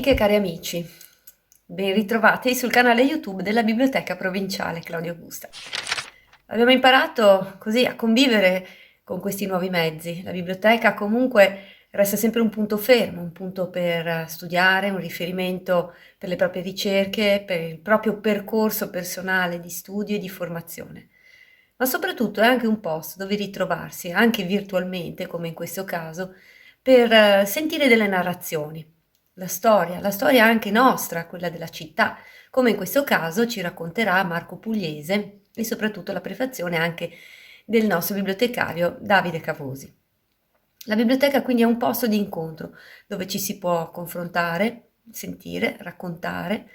amiche e cari amici, ben ritrovati sul canale YouTube della Biblioteca Provinciale Claudia Augusta. Abbiamo imparato così a convivere con questi nuovi mezzi. La biblioteca comunque resta sempre un punto fermo, un punto per studiare, un riferimento per le proprie ricerche, per il proprio percorso personale di studio e di formazione. Ma soprattutto è anche un posto dove ritrovarsi, anche virtualmente, come in questo caso, per sentire delle narrazioni. La storia anche nostra, quella della città, come in questo caso ci racconterà Marco Pugliese e soprattutto la prefazione anche del nostro bibliotecario Davide Cavosi. La biblioteca quindi è un posto di incontro dove ci si può confrontare, sentire, raccontare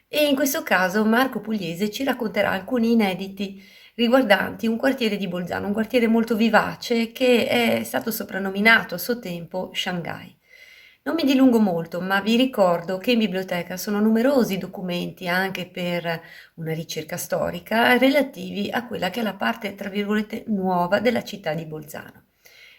e in questo caso Marco Pugliese ci racconterà alcuni inediti riguardanti un quartiere di Bolzano, un quartiere molto vivace che è stato soprannominato a suo tempo Shanghai. Non mi dilungo molto, ma vi ricordo che in biblioteca sono numerosi documenti anche per una ricerca storica relativi a quella che è la parte, tra virgolette, nuova della città di Bolzano.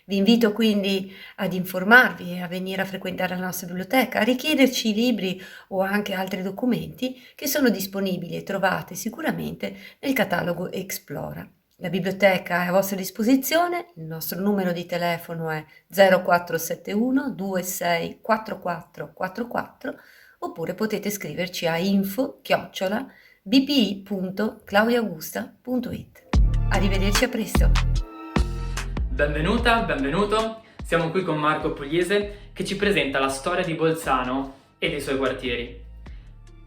Vi invito quindi ad informarvi e a venire a frequentare la nostra biblioteca, a richiederci i libri o anche altri documenti che sono disponibili e trovate sicuramente nel catalogo Explora. La biblioteca è a vostra disposizione, il nostro numero di telefono è 0471 26 4444 oppure potete scriverci a info@bpi.claudiaugusta.it. Arrivederci, a presto! Benvenuta, benvenuto, siamo qui con Marco Pugliese che ci presenta la storia di Bolzano e dei suoi quartieri.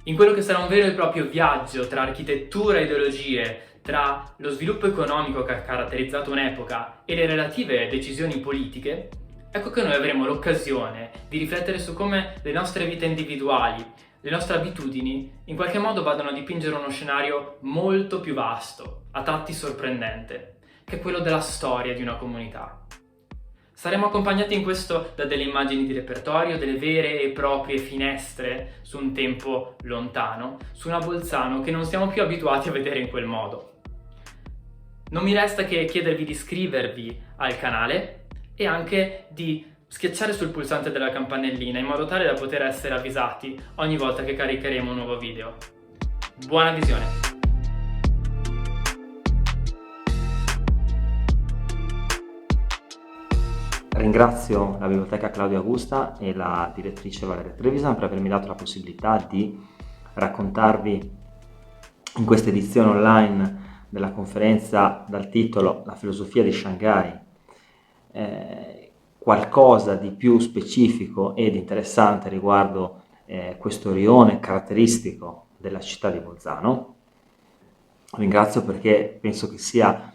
In quello che sarà un vero e proprio viaggio tra architettura e ideologie, tra lo sviluppo economico che ha caratterizzato un'epoca e le relative decisioni politiche, ecco che noi avremo l'occasione di riflettere su come le nostre vite individuali, le nostre abitudini, in qualche modo vadano a dipingere uno scenario molto più vasto, a tratti sorprendente, che è quello della storia di una comunità. Saremo accompagnati in questo da delle immagini di repertorio, delle vere e proprie finestre su un tempo lontano, su una Bolzano che non siamo più abituati a vedere in quel modo. Non mi resta che chiedervi di iscrivervi al canale e anche di schiacciare sul pulsante della campanellina in modo tale da poter essere avvisati ogni volta che caricheremo un nuovo video. Buona visione! Ringrazio la Biblioteca Claudia Augusta e la direttrice Valeria Trevisan per avermi dato la possibilità di raccontarvi in questa edizione online della conferenza dal titolo La filosofia di Shanghai qualcosa di più specifico ed interessante riguardo questo rione caratteristico della città di Bolzano. Ringrazio perché penso che sia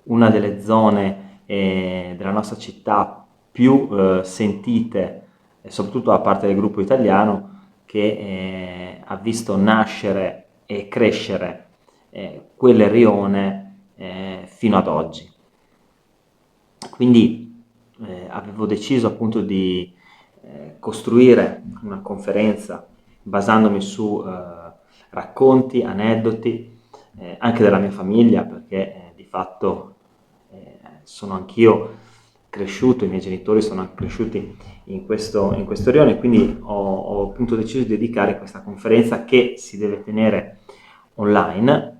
una delle zone della nostra città più sentite, soprattutto da parte del gruppo italiano, che ha visto nascere e crescere quel rione fino ad oggi. Quindi avevo deciso appunto di costruire una conferenza basandomi su racconti, aneddoti, anche della mia famiglia, perché di fatto sono anch'io cresciuto, i miei genitori sono anche cresciuti in questo rione, quindi ho appunto deciso di dedicare questa conferenza che si deve tenere online,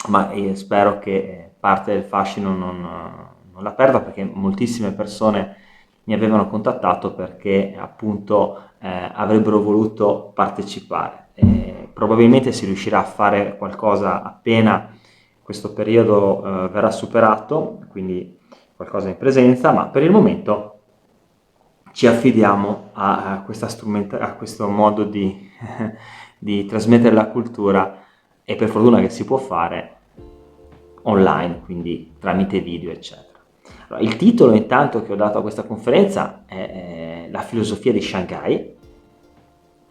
ma spero che parte del fascino non la perda, perché moltissime persone mi avevano contattato perché appunto avrebbero voluto partecipare. Probabilmente si riuscirà a fare qualcosa appena questo periodo verrà superato, quindi qualcosa in presenza, ma per il momento ci affidiamo a questo modo di, di trasmettere la cultura, e per fortuna che si può fare online, quindi tramite video eccetera. Allora, il titolo intanto che ho dato a questa conferenza è La filosofia di Shanghai,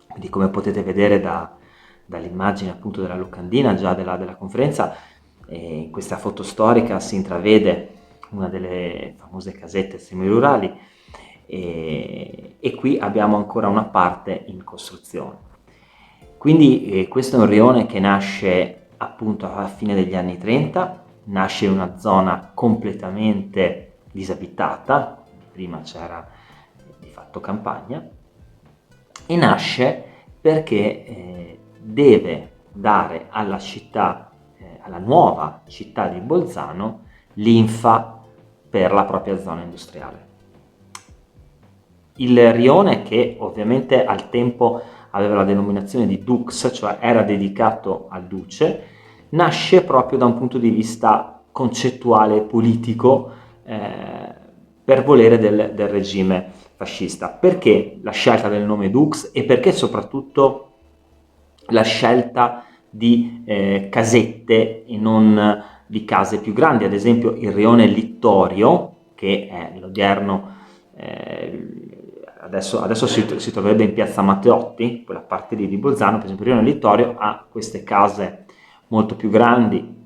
quindi come potete vedere dall'immagine appunto della locandina già della conferenza, in questa foto storica si intravede una delle famose casette semirurali e qui abbiamo ancora una parte in costruzione. Quindi questo è un rione che nasce appunto alla fine degli anni 30, nasce in una zona completamente disabitata, prima c'era di fatto campagna, e nasce perché deve dare alla città, alla nuova città di Bolzano, linfa per la propria zona industriale. Il rione, che ovviamente al tempo aveva la denominazione di Dux, cioè era dedicato al duce, nasce proprio da un punto di vista concettuale e politico, per volere del regime fascista. Perché la scelta del nome Dux e perché soprattutto la scelta di casette e non di case più grandi? Ad esempio il rione Littorio, che è l'odierno, adesso si troverebbe in piazza Matteotti, quella parte lì di Bolzano. Per esempio il rione Littorio ha queste case molto più grandi,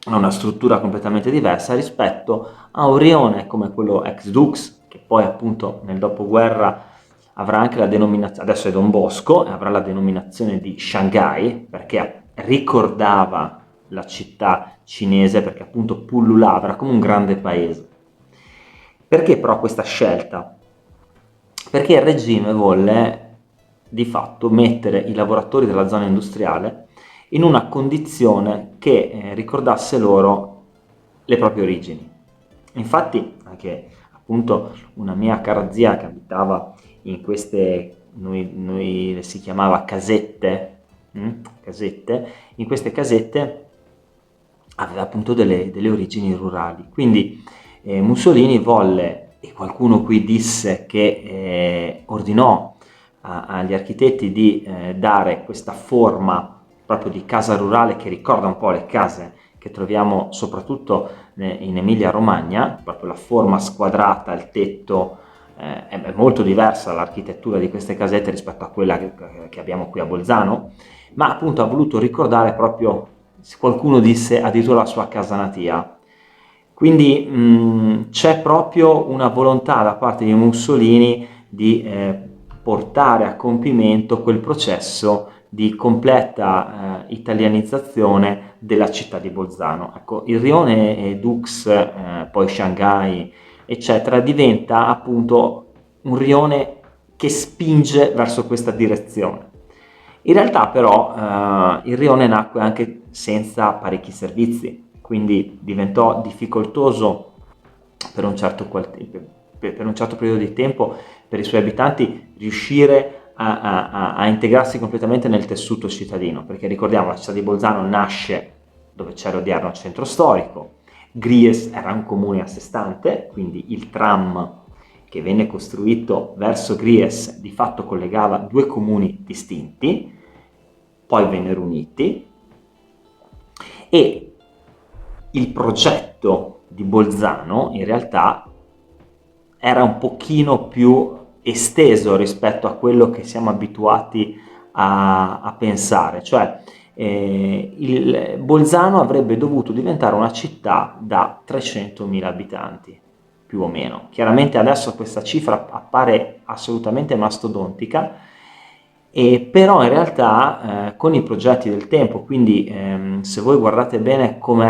ha una struttura completamente diversa rispetto a un rione come quello ex Dux, che poi appunto nel dopoguerra avrà anche la denominazione, adesso è Don Bosco, e avrà la denominazione di Shanghai, perché ricordava la città cinese, perché appunto pullulava, era come un grande paese. Perché però questa scelta? Perché il regime volle di fatto mettere i lavoratori della zona industriale in una condizione che ricordasse loro le proprie origini. Infatti anche appunto una mia cara zia che abitava in queste, noi le si chiamava casette, casette, in queste casette aveva appunto delle origini rurali. Quindi Mussolini volle, e qualcuno qui disse che ordinò agli architetti di dare questa forma proprio di casa rurale che ricorda un po' le case che troviamo soprattutto in Emilia-Romagna, proprio la forma squadrata, il tetto, è molto diversa l'architettura di queste casette rispetto a quella che abbiamo qui a Bolzano, ma appunto ha voluto ricordare proprio, qualcuno disse, addirittura la sua casa natia. Quindi c'è proprio una volontà da parte di Mussolini di portare a compimento quel processo di completa italianizzazione della città di Bolzano. Ecco, il rione Dux, poi Shanghai, eccetera, diventa appunto un rione che spinge verso questa direzione. In realtà però il rione nacque anche senza parecchi servizi, quindi diventò difficoltoso per un certo periodo di tempo per i suoi abitanti riuscire a integrarsi completamente nel tessuto cittadino, perché ricordiamo la città di Bolzano nasce dove c'era l'odierno centro storico, Gries era un comune a sé stante, quindi il tram che venne costruito verso Gries di fatto collegava due comuni distinti, poi vennero uniti, e il progetto di Bolzano in realtà era un pochino più esteso rispetto a quello che siamo abituati a pensare, cioè il Bolzano avrebbe dovuto diventare una città da 300.000 abitanti, più o meno. Chiaramente adesso questa cifra appare assolutamente mastodontica, però in realtà con i progetti del tempo, quindi se voi guardate bene come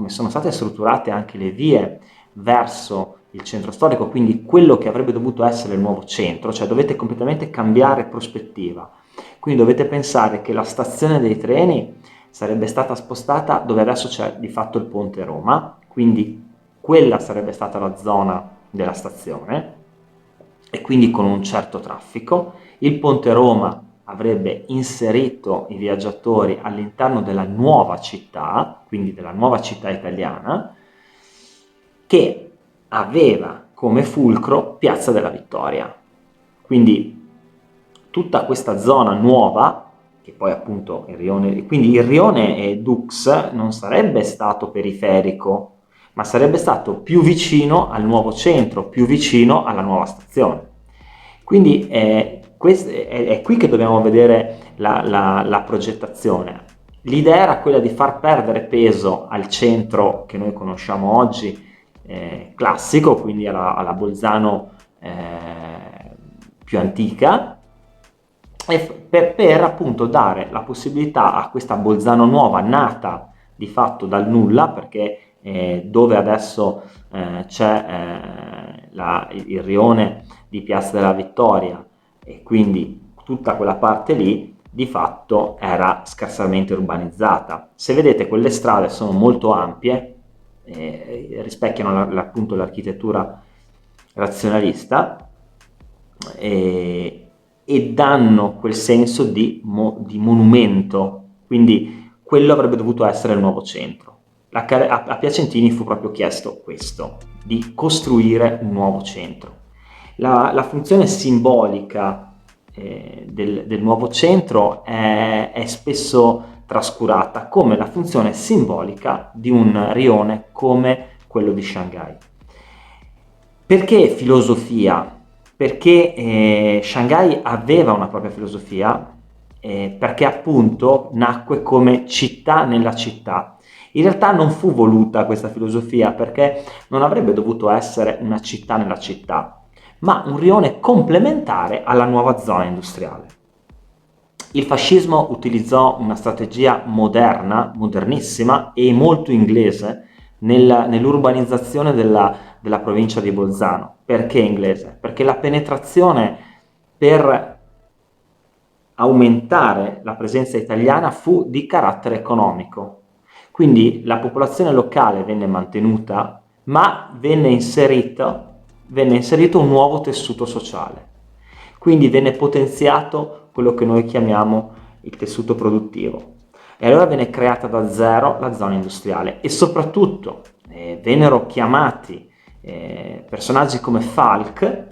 sono state strutturate anche le vie verso il centro storico, quindi quello che avrebbe dovuto essere il nuovo centro, cioè dovete completamente cambiare prospettiva. Quindi dovete pensare che la stazione dei treni sarebbe stata spostata dove adesso c'è di fatto il ponte Roma, quindi quella sarebbe stata la zona della stazione e quindi con un certo traffico. Il ponte Roma avrebbe inserito i viaggiatori all'interno della nuova città, quindi della nuova città italiana, che aveva come fulcro Piazza della Vittoria. Quindi tutta questa zona nuova, che poi appunto quindi il rione Dux non sarebbe stato periferico, ma sarebbe stato più vicino al nuovo centro, più vicino alla nuova stazione. Quindi è qui che dobbiamo vedere la progettazione. L'idea era quella di far perdere peso al centro che noi conosciamo oggi, classico, quindi alla Bolzano più antica, e per appunto dare la possibilità a questa Bolzano nuova, nata di fatto dal nulla, perché dove adesso c'è il rione di Piazza della Vittoria, e quindi tutta quella parte lì di fatto era scarsamente urbanizzata. Se vedete, quelle strade sono molto ampie, rispecchiano appunto l'architettura razionalista, e danno quel senso di monumento, quindi quello avrebbe dovuto essere il nuovo centro. A Piacentini fu proprio chiesto questo, di costruire un nuovo centro. La funzione simbolica del nuovo centro è spesso trascurata, come la funzione simbolica di un rione come quello di Shanghai. Perché filosofia? Perché Shanghai aveva una propria filosofia, perché appunto nacque come città nella città. In realtà non fu voluta questa filosofia, perché non avrebbe dovuto essere una città nella città, ma un rione complementare alla nuova zona industriale. Il fascismo utilizzò una strategia moderna, modernissima e molto inglese nell'urbanizzazione della provincia di Bolzano. Perché inglese? Perché la penetrazione per aumentare la presenza italiana fu di carattere economico. Quindi la popolazione locale venne mantenuta, ma venne inserito un nuovo tessuto sociale. Quindi venne potenziato quello che noi chiamiamo il tessuto produttivo. E allora venne creata da zero la zona industriale e soprattutto vennero chiamati personaggi come Falk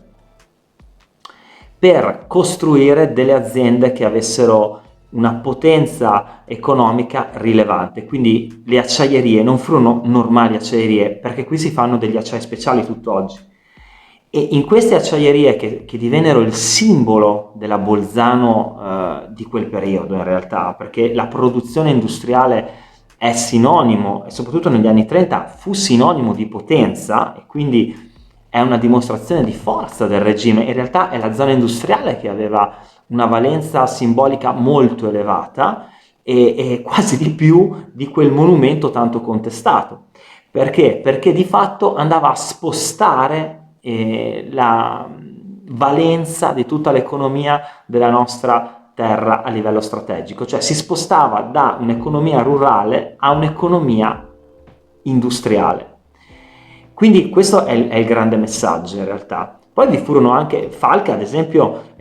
per costruire delle aziende che avessero una potenza economica rilevante. Quindi le acciaierie non furono normali acciaierie, perché qui si fanno degli acciai speciali tutt'oggi. E in queste acciaierie che divennero il simbolo della Bolzano di quel periodo in realtà, perché la produzione industriale è sinonimo, e soprattutto negli anni 30 fu sinonimo di potenza, e quindi è una dimostrazione di forza del regime. In realtà è la zona industriale che aveva una valenza simbolica molto elevata, e quasi di più di quel monumento tanto contestato. Perché? Perché di fatto andava a spostare la valenza di tutta l'economia della nostra terra a livello strategico, cioè si spostava da un'economia rurale a un'economia industriale. Quindi questo è il grande messaggio in realtà. Poi vi furono anche Falk, ad esempio,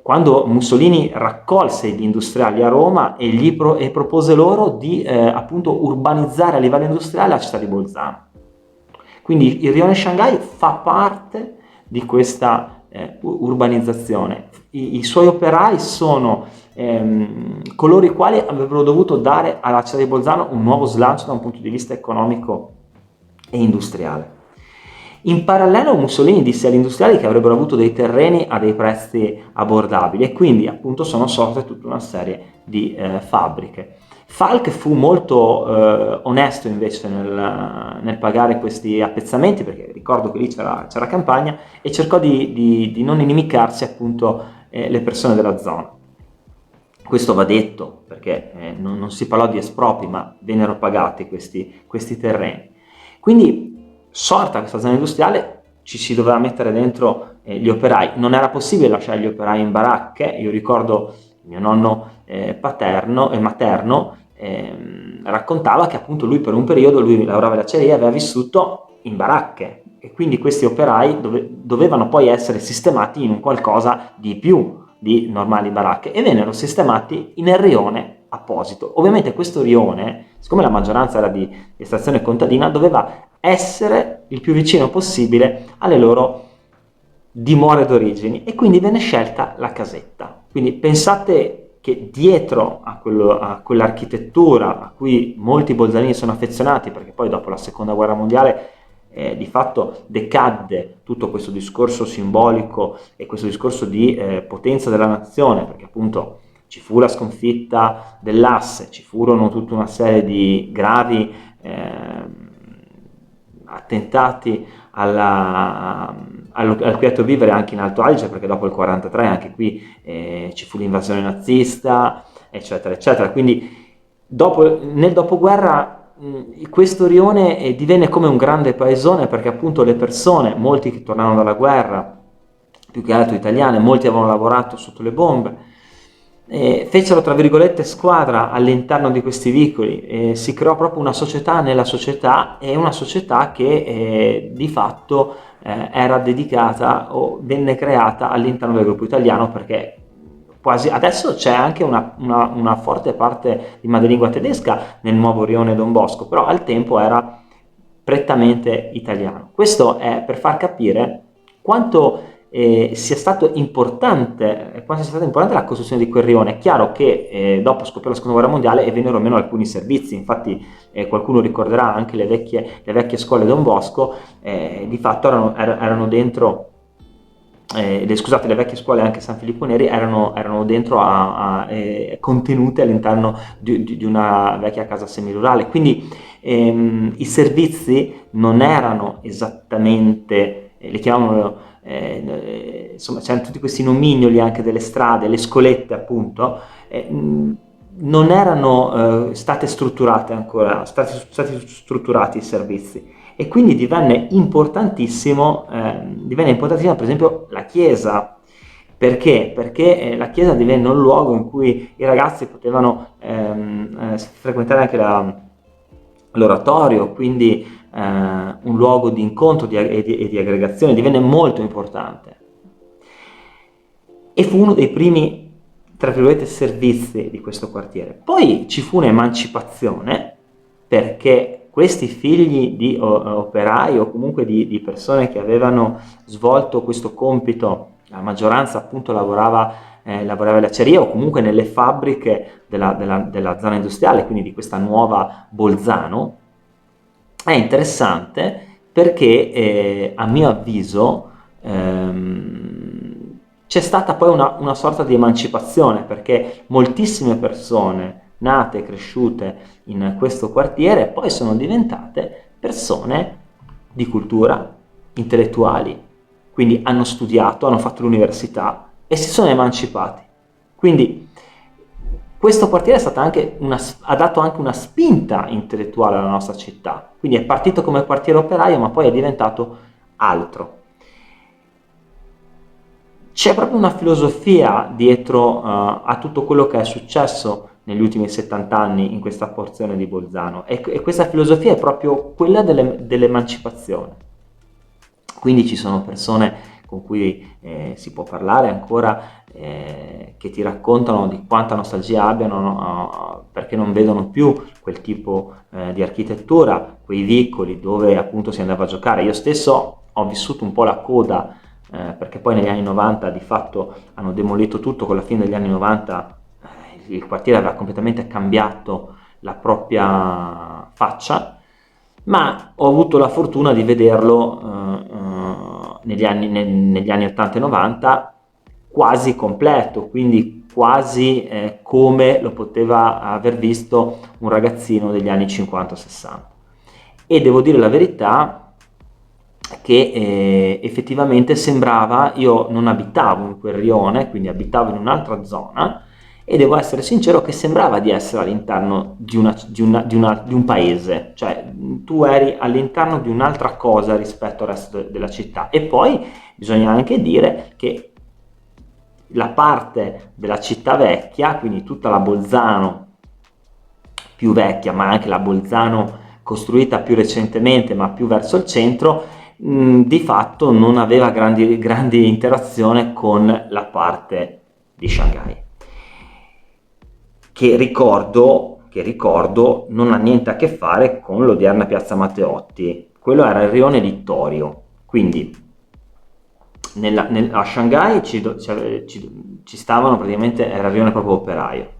quando Mussolini raccolse gli industriali a Roma e propose loro di appunto urbanizzare a livello industriale la città di Bolzano. Quindi il rione Shanghai fa parte di questa urbanizzazione. I suoi operai sono coloro i quali avrebbero dovuto dare alla città di Bolzano un nuovo slancio da un punto di vista economico e industriale. In parallelo Mussolini disse agli industriali che avrebbero avuto dei terreni a dei prezzi abbordabili, e quindi appunto sono sorte tutta una serie di fabbriche. Falk fu molto onesto invece nel pagare questi appezzamenti, perché ricordo che lì c'era campagna, e cercò di non inimicarsi appunto le persone della zona. Questo va detto, perché non si parlò di espropri, ma vennero pagati questi terreni. Quindi, sorta questa zona industriale, ci si doveva mettere dentro gli operai. Non era possibile lasciare gli operai in baracche. Io ricordo mio nonno materno raccontava che appunto lui per un periodo, lui lavorava all'acciaieria e aveva vissuto in baracche, e quindi questi operai dovevano poi essere sistemati in un qualcosa di più di normali baracche, e vennero sistemati nel rione apposito. Ovviamente questo rione, siccome la maggioranza era di estrazione contadina, doveva essere il più vicino possibile alle loro dimore d'origini, e quindi venne scelta la casetta. Quindi pensate che dietro a quell'architettura a cui molti bolzanini sono affezionati, perché poi dopo la seconda guerra mondiale di fatto decadde tutto questo discorso simbolico e questo discorso di potenza della nazione, perché appunto ci fu la sconfitta dell'Asse, ci furono tutta una serie di gravi attentati al quieto vivere anche in Alto Adige, perché dopo il 43 anche qui ci fu l'invasione nazista, eccetera eccetera. Quindi nel dopoguerra questo rione divenne come un grande paesone, perché appunto le persone, molti che tornarono dalla guerra più che altro italiane, molti avevano lavorato sotto le bombe, fecero tra virgolette squadra all'interno di questi vicoli, si creò proprio una società nella società, e una società che di fatto era dedicata o venne creata all'interno del gruppo italiano, perché quasi adesso c'è anche una forte parte di madrelingua tedesca nel nuovo rione Don Bosco, però al tempo era prettamente italiano. Questo è per far capire quanto sia stata importante la costruzione di quel rione. È chiaro che dopo scoppiò la seconda guerra mondiale e vennero meno alcuni servizi, infatti qualcuno ricorderà anche le vecchie scuole Don Bosco, di fatto erano dentro, le vecchie scuole anche San Filippo Neri erano dentro contenute all'interno di una vecchia casa semirurale, quindi i servizi non erano esattamente, li chiamavano, insomma c'erano tutti questi nomignoli anche delle strade, le scolette appunto, non erano stati strutturati i servizi, e quindi divenne importantissimo per esempio la chiesa. Perché? Perché la chiesa divenne un luogo in cui i ragazzi potevano frequentare anche l'oratorio, quindi un luogo di incontro e di aggregazione, divenne molto importante. E fu uno dei primi, tra virgolette, servizi di questo quartiere. Poi ci fu un'emancipazione, perché questi figli di operai o comunque di persone che avevano svolto questo compito, la maggioranza appunto lavorava in acciaieria o comunque nelle fabbriche della zona industriale, quindi di questa nuova Bolzano. È interessante perché a mio avviso c'è stata poi una sorta di emancipazione, perché moltissime persone nate e cresciute in questo quartiere poi sono diventate persone di cultura, intellettuali, quindi hanno studiato, hanno fatto l'università e si sono emancipati. Quindi questo quartiere ha dato anche una spinta intellettuale alla nostra città, quindi è partito come quartiere operaio ma poi è diventato altro. C'è proprio una filosofia dietro a tutto quello che è successo negli ultimi 70 anni in questa porzione di Bolzano, e questa filosofia è proprio quella dell'emancipazione. Quindi ci sono persone con cui si può parlare ancora, che ti raccontano di quanta nostalgia abbiano, perché non vedono più quel tipo di architettura, quei vicoli dove appunto si andava a giocare. Io stesso ho vissuto un po' la coda, perché poi negli anni 90 di fatto hanno demolito tutto. Con la fine degli anni 90 il quartiere aveva completamente cambiato la propria faccia, ma ho avuto la fortuna di vederlo negli anni 80 e 90 quasi completo, quindi quasi come lo poteva aver visto un ragazzino degli anni 50-60. E devo dire la verità che effettivamente sembrava, io non abitavo in quel rione, quindi abitavo in un'altra zona, e devo essere sincero che sembrava di essere all'interno di un paese, cioè tu eri all'interno di un'altra cosa rispetto al resto della città. E poi bisogna anche dire che la parte della città vecchia, quindi tutta la Bolzano più vecchia, ma anche la Bolzano costruita più recentemente ma più verso il centro, di fatto non aveva grandi interazione con la parte di Shanghai, che ricordo non ha niente a che fare con l'odierna piazza Matteotti. Quello era il rione Littorio, quindi a Shanghai ci stavano praticamente, era il rione proprio operaio.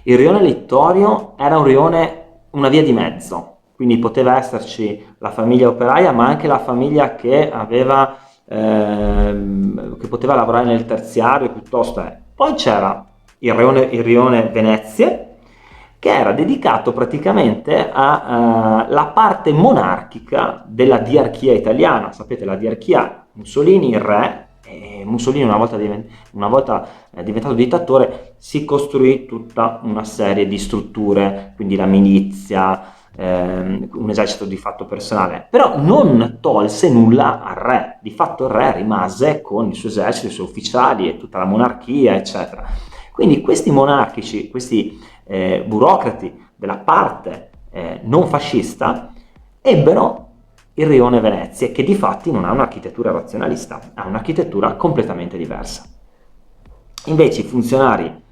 Il rione Littorio era una via di mezzo, quindi poteva esserci la famiglia operaia ma anche la famiglia che poteva lavorare nel terziario piuttosto. Poi c'era il rione Venezie, che era dedicato praticamente alla parte monarchica della diarchia italiana. Sapete, la diarchia, Mussolini il re, e Mussolini una volta diventato dittatore si costruì tutta una serie di strutture, quindi la milizia, un esercito di fatto personale, però non tolse nulla al re. Di fatto il re rimase con il suo esercito, i suoi ufficiali e tutta la monarchia, eccetera. Quindi questi monarchici, questi burocrati della parte non fascista ebbero il rione Venezia, che di fatti non ha un'architettura razionalista, ha un'architettura completamente diversa. Invece i funzionari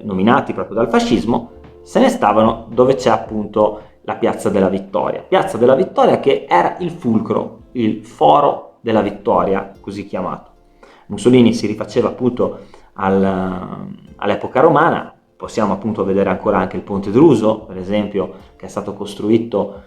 nominati proprio dal fascismo se ne stavano dove c'è appunto la Piazza della Vittoria. Piazza della Vittoria che era il fulcro, il foro della vittoria, così chiamato. Mussolini si rifaceva appunto all'epoca romana, possiamo appunto vedere ancora anche il Ponte Druso, per esempio, che è stato costruito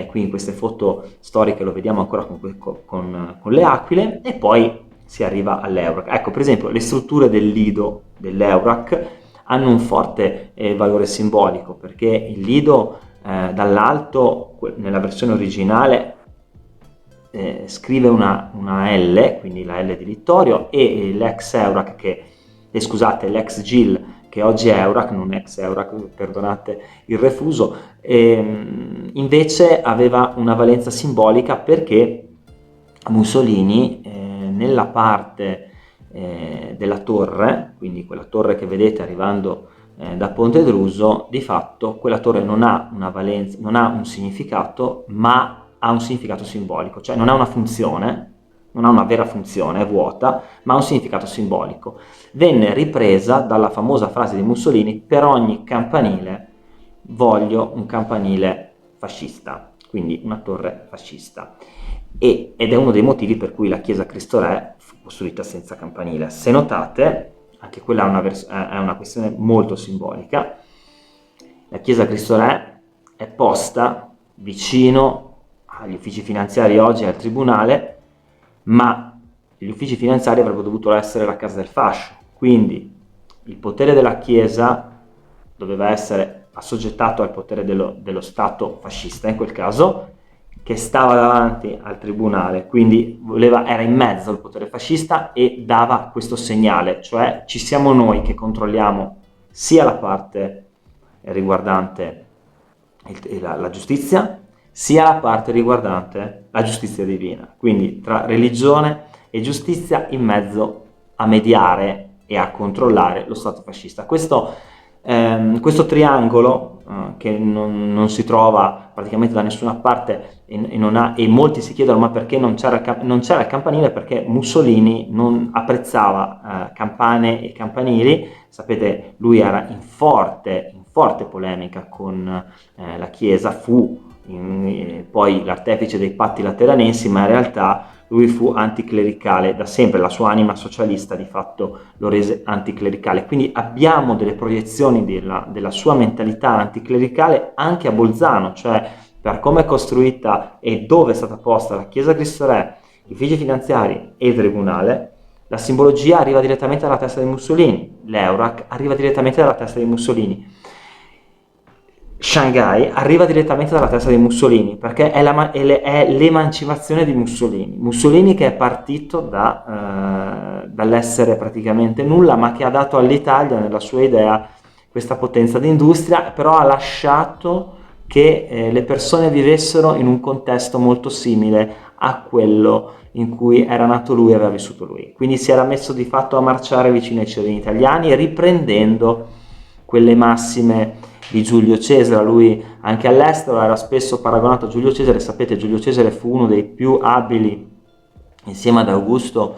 qui in queste foto storiche, lo vediamo ancora con le aquile, e poi si arriva all'Eurac. Ecco, per esempio, le strutture del Lido, dell'Eurac, hanno un forte valore simbolico, perché il Lido dall'alto, nella versione originale, scrive una L, quindi la L di Littorio, e l'ex Eurac l'ex Gil, che oggi è Eurac, non ex Eurac, perdonate il refuso, invece aveva una valenza simbolica perché Mussolini nella parte della torre, quindi quella torre che vedete arrivando da Ponte Druso, di fatto quella torre non ha una valenza, non ha un significato, ma ha un significato simbolico, cioè non ha una funzione, non ha una vera funzione, è vuota, ma ha un significato simbolico. Venne ripresa dalla famosa frase di Mussolini: per ogni campanile voglio un campanile fascista, quindi una torre fascista. Ed è uno dei motivi per cui la chiesa Cristo Re fu costruita senza campanile. Se notate, anche quella è una questione molto simbolica, la chiesa Cristo Re è posta vicino agli uffici finanziari oggi e al tribunale, ma gli uffici finanziari avrebbero dovuto essere la casa del fascio, quindi il potere della chiesa doveva essere assoggettato al potere dello Stato fascista in quel caso, che stava davanti al tribunale, quindi era in mezzo al potere fascista e dava questo segnale, cioè ci siamo noi che controlliamo sia la parte riguardante la giustizia, sia la parte riguardante la giustizia divina, quindi tra religione e giustizia in mezzo a mediare e a controllare lo Stato fascista. Questo triangolo che non si trova praticamente da nessuna parte e molti si chiedono ma perché non c'era il campanile, perché Mussolini non apprezzava campane e campanili. Sapete, lui era in forte polemica con la Chiesa, fu poi l'artefice dei patti lateranensi, ma in realtà lui fu anticlericale da sempre, la sua anima socialista di fatto lo rese anticlericale, quindi abbiamo delle proiezioni della sua mentalità anticlericale anche a Bolzano, cioè per come è costruita e dove è stata posta la Chiesa Cristo Re, gli uffici finanziari e il tribunale. La simbologia arriva direttamente dalla testa di Mussolini, l'Eurac arriva direttamente dalla testa di Mussolini, Shanghai arriva direttamente dalla testa di Mussolini, perché è l'emancipazione di Mussolini che è partito dall'essere praticamente nulla, ma che ha dato all'Italia, nella sua idea, questa potenza di industria, però ha lasciato che le persone vivessero in un contesto molto simile a quello in cui era nato lui e aveva vissuto lui. Quindi si era messo di fatto a marciare vicino ai cittadini italiani, riprendendo quelle massime di Giulio Cesare. Lui anche all'estero era spesso paragonato a Giulio Cesare. Sapete, Giulio Cesare fu uno dei più abili, insieme ad Augusto,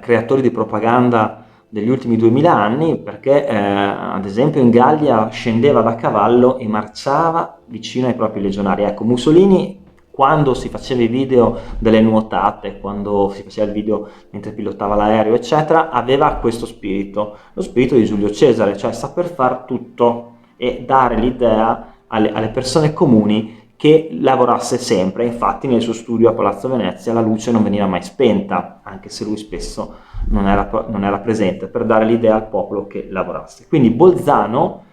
creatori di propaganda degli ultimi 2000 anni, perché ad esempio in Gallia scendeva da cavallo e marciava vicino ai propri legionari. Ecco, Mussolini, quando si faceva i video delle nuotate, quando si faceva il video mentre pilotava l'aereo, eccetera, aveva questo spirito, lo spirito di Giulio Cesare, cioè saper far tutto e dare l'idea alle persone comuni che lavorasse sempre. Infatti nel suo studio a Palazzo Venezia la luce non veniva mai spenta, anche se lui spesso non era presente, per dare l'idea al popolo che lavorasse. Quindi Bolzano,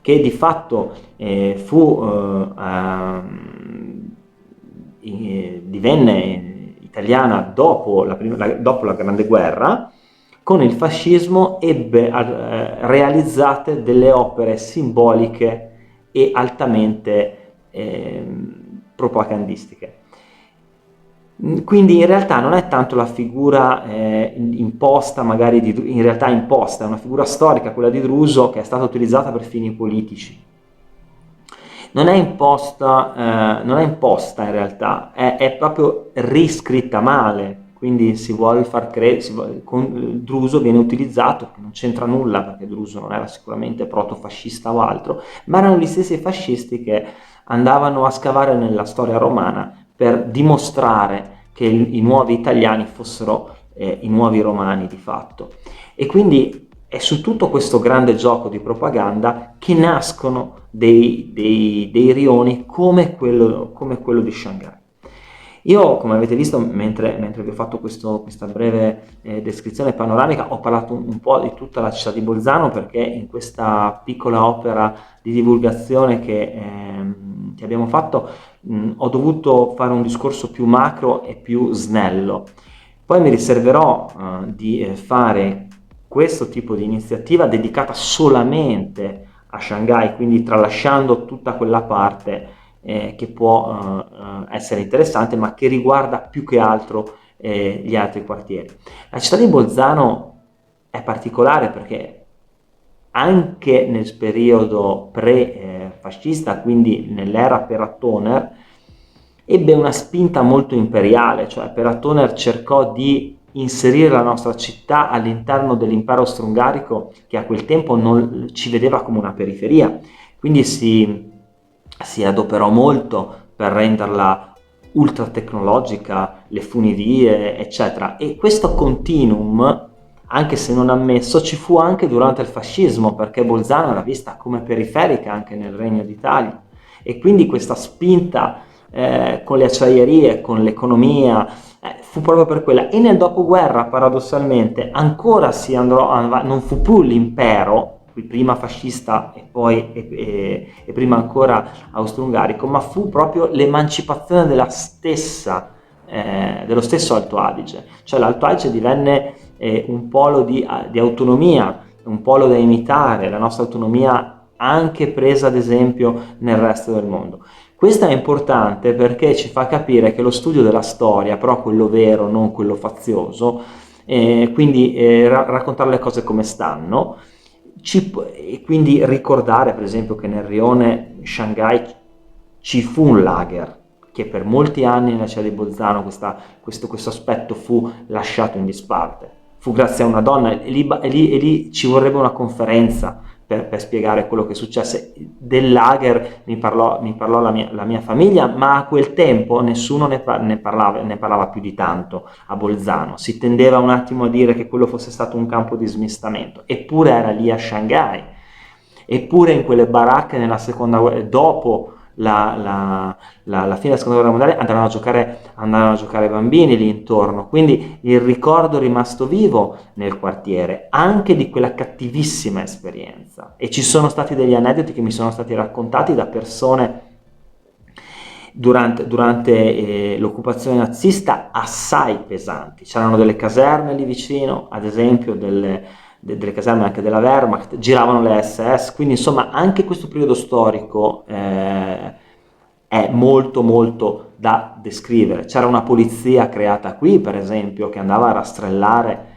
che di fatto divenne italiana dopo la Grande Guerra, con il fascismo ebbe realizzate delle opere simboliche e altamente propagandistiche. Quindi in realtà non è tanto la figura imposta, magari in realtà imposta, è una figura storica, quella di Druso, che è stata utilizzata per fini politici. Non è imposta in realtà, è proprio riscritta male, quindi si vuole far credere, Druso viene utilizzato, che non c'entra nulla, perché Druso non era sicuramente protofascista o altro, ma erano gli stessi fascisti che andavano a scavare nella storia romana per dimostrare che i nuovi italiani fossero i nuovi romani di fatto. E quindi è su tutto questo grande gioco di propaganda che nascono dei rioni come quello di Shanghai. Io, come avete visto, mentre vi ho fatto questa breve descrizione panoramica, ho parlato un po' di tutta la città di Bolzano, perché in questa piccola opera di divulgazione che abbiamo fatto ho dovuto fare un discorso più macro e più snello. Poi mi riserverò di fare questo tipo di iniziativa dedicata solamente a Shanghai, quindi tralasciando tutta quella parte che può essere interessante, ma che riguarda più che altro gli altri quartieri. La città di Bolzano è particolare perché anche nel periodo pre-fascista, quindi nell'era Peratoner, ebbe una spinta molto imperiale, cioè Peratoner cercò di inserire la nostra città all'interno dell'impero austro-ungarico, che a quel tempo non ci vedeva come una periferia, quindi si adoperò molto per renderla ultra tecnologica, le funivie, eccetera. E questo continuum, anche se non ammesso, ci fu anche durante il fascismo, perché Bolzano era vista come periferica anche nel Regno d'Italia, e quindi questa spinta con le acciaierie, con l'economia, fu proprio per quella. E nel dopoguerra, paradossalmente, ancora si andrò avanti, non fu più l'impero, prima fascista e poi e prima ancora austro-ungarico, ma fu proprio l'emancipazione dello stesso Alto Adige, cioè l'Alto Adige divenne un polo di autonomia, un polo da imitare, la nostra autonomia anche presa ad esempio nel resto del mondo. Questo è importante perché ci fa capire che lo studio della storia, però quello vero, non quello fazioso, quindi raccontare le cose come stanno, e quindi ricordare per esempio che nel rione Shanghai ci fu un lager, che per molti anni nella città di Bolzano questo aspetto fu lasciato in disparte. Fu grazie a una donna, e lì ci vorrebbe una conferenza per spiegare quello che successe. Del lager mi parlò la mia famiglia, ma a quel tempo nessuno ne parlava più di tanto a Bolzano. Si tendeva un attimo a dire che quello fosse stato un campo di smistamento, eppure era lì a Shanghai, eppure in quelle baracche nella seconda guerra, dopo la fine della seconda guerra mondiale, andavano a giocare bambini lì intorno, quindi il ricordo è rimasto vivo nel quartiere anche di quella cattivissima esperienza, e ci sono stati degli aneddoti che mi sono stati raccontati da persone durante l'occupazione nazista assai pesanti. C'erano delle caserme lì vicino, ad esempio delle caserme anche della Wehrmacht, giravano le SS, quindi insomma anche questo periodo storico è molto molto da descrivere. C'era una polizia creata qui, per esempio, che andava a rastrellare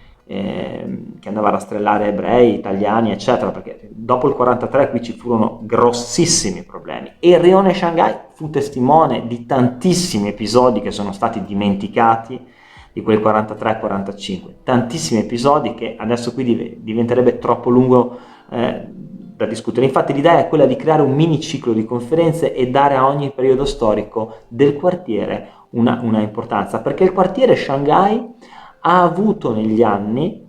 ebrei, italiani, eccetera, perché dopo il 43 qui ci furono grossissimi problemi, e il rione Shanghai fu testimone di tantissimi episodi che sono stati dimenticati di quel 43-45, tantissimi episodi che adesso qui diventerebbe troppo lungo da discutere. Infatti l'idea è quella di creare un mini ciclo di conferenze e dare a ogni periodo storico del quartiere una importanza, perché il quartiere Shanghai ha avuto negli anni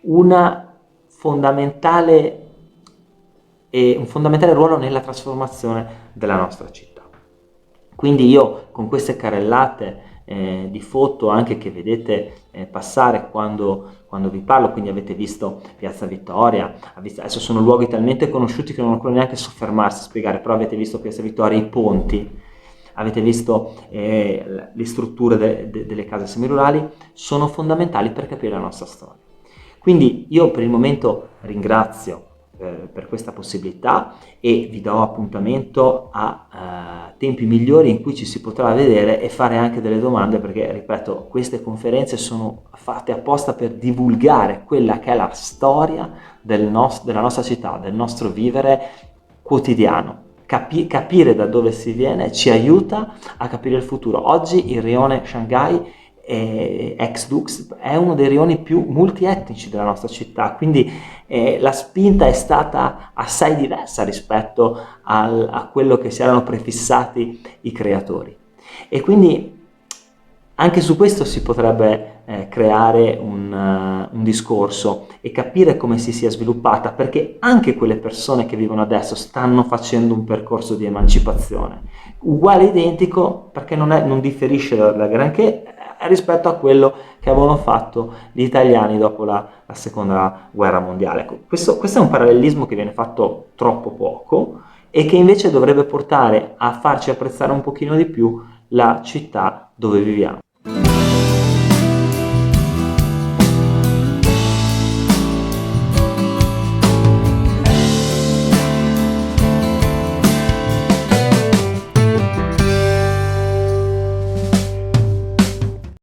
un fondamentale ruolo nella trasformazione della nostra città. Quindi io, con queste carrellate di foto anche che vedete passare quando vi parlo, quindi avete visto Piazza Vittoria, adesso sono luoghi talmente conosciuti che non occorre neanche soffermarsi a spiegare, però avete visto Piazza Vittoria, i ponti, avete visto le strutture delle case semirurali, sono fondamentali per capire la nostra storia. Quindi io per il momento ringrazio per questa possibilità e vi do appuntamento a tempi migliori in cui ci si potrà vedere e fare anche delle domande, perché ripeto, queste conferenze sono fatte apposta per divulgare quella che è la storia della nostra città, del nostro vivere quotidiano. Capire da dove si viene ci aiuta a capire il futuro. Oggi il rione Shanghai ex Dux è uno dei rioni più multietnici della nostra città, quindi la spinta è stata assai diversa rispetto a quello che si erano prefissati i creatori, e quindi anche su questo si potrebbe creare un discorso e capire come si sia sviluppata, perché anche quelle persone che vivono adesso stanno facendo un percorso di emancipazione uguale, identico, perché non differisce da granché rispetto a quello che avevano fatto gli italiani dopo la seconda guerra mondiale. Ecco, questo è un parallelismo che viene fatto troppo poco e che invece dovrebbe portare a farci apprezzare un pochino di più la città dove viviamo.